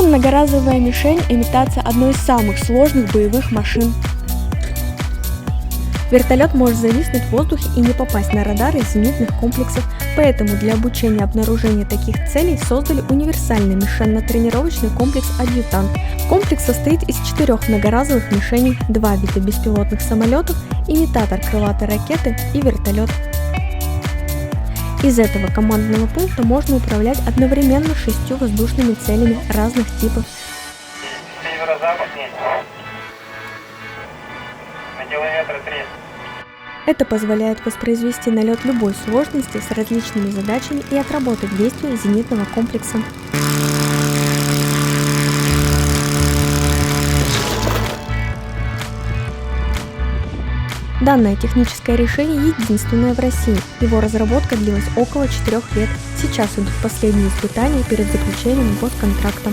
многоразовая мишень – имитация одной из самых сложных боевых машин. Вертолет может зависнуть в воздухе и не попасть на радары зенитных комплексов, поэтому для обучения обнаружения таких целей создали универсальный мишенно-тренировочный комплекс «Адъютант». Комплекс состоит из 4 многоразовых мишеней, 2 вида беспилотных самолетов, имитатор крылатой ракеты и вертолет. Из этого командного пункта можно управлять одновременно 6 воздушными целями разных типов. Северо-западнее. На километра 3. Это позволяет воспроизвести налет любой сложности с различными задачами и отработать действия зенитного комплекса. Данное техническое решение единственное в России. Его разработка длилась около 4 лет. Сейчас идут последние испытания перед заключением госконтракта.